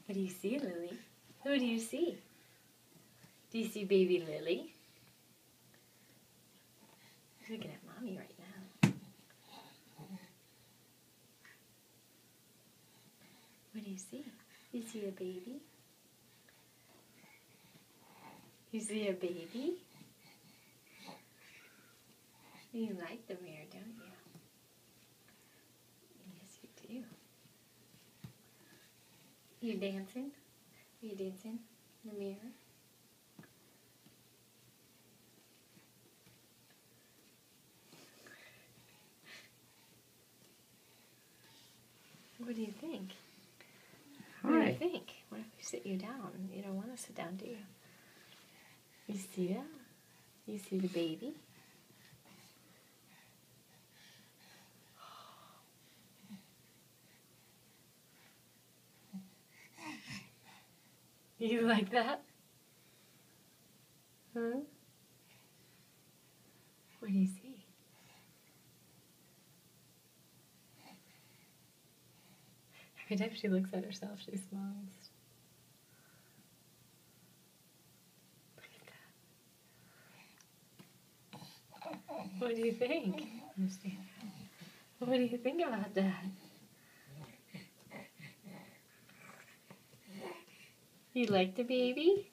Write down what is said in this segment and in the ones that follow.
What do you see, Lily? Who do you see? Do you see baby Lily? He's looking at Mommy right now. What do you see? You see a baby? You see a baby? You like the mirror, don't you? Yes, you do. You dancing? Are you dancing in the mirror? What do you think? What do you think? What if we sit you down? You don't want to sit down, do you? You see that? You see the baby? You like that? Huh? What do you see? Every time she looks at herself, she smiles. Look at that. What do you think? What do you think about that? You like the baby?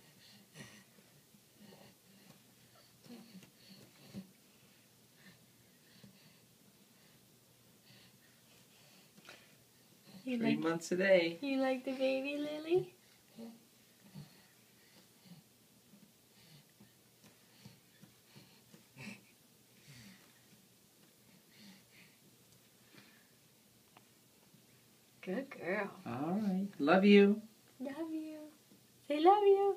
You 3 months a day. You like the baby, Lily? Good girl. All right. Love you. Love you. Say love you.